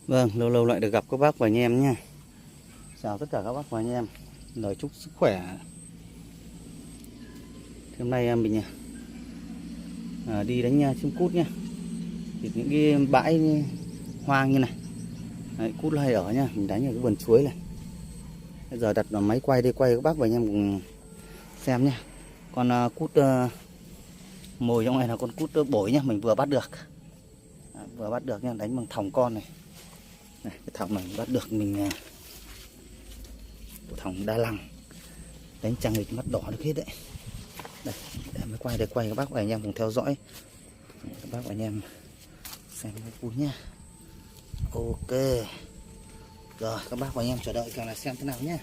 Vâng, lâu lâu lại được gặp các bác và anh em nha. Chào tất cả các bác và anh em. Lời chúc sức khỏe. Hôm nay mình đi đánh chim cút nha. Thì những cái bãi hoang như này, đấy, cút hay ở nha. Mình đánh ở cái vườn chuối này. Bây giờ đặt máy quay đây, quay các bác và anh em cùng xem nha. Con cút mồi trong này là con cút bổi nha. Mình vừa bắt được. Vừa bắt được nha, đánh bằng thòng con này. Này, cái thòng này bắt được mình thòng đa lăng. Đánh trăng nghịch mắt đỏ được hết đấy. Đây, để mới quay để quay các bác và anh em cùng theo dõi. Các bác và anh em xem vui nhá. Ok. Rồi các bác và anh em chờ đợi càng là xem thế nào nhé.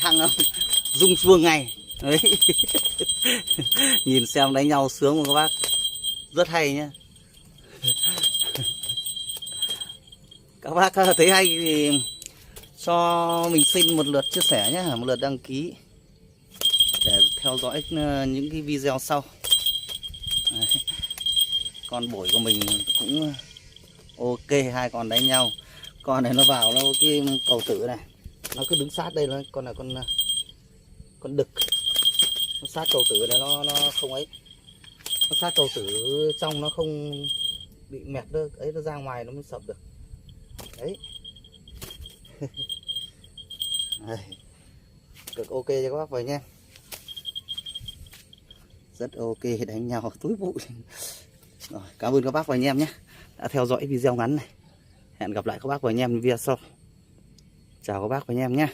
thằng rung chuông ngay đấy. Nhìn xem đánh nhau sướng không các bác, rất hay nhá. Các bác thấy hay thì cho mình xin một lượt chia sẻ nhé, một lượt đăng ký để theo dõi những cái video sau. Đấy. Con bổi của mình cũng ok, hai con đánh nhau. Con này nó vào nó cái cầu tử này, nó cứ đứng sát đây, con là con đực, nó sát cầu tử này, nó không ấy, nó sát cầu tử trong nó không bị mẹt đâu ấy, nó ra ngoài nó mới sập được đấy. Đây. Cực ok cho các bác vậy nha, rất ok đánh nhau túi bụi. Rồi, cảm ơn các bác và anh em nhé đã theo dõi video ngắn này. Hẹn gặp lại các bác và anh em video sau. Chào các bác và anh em nhé.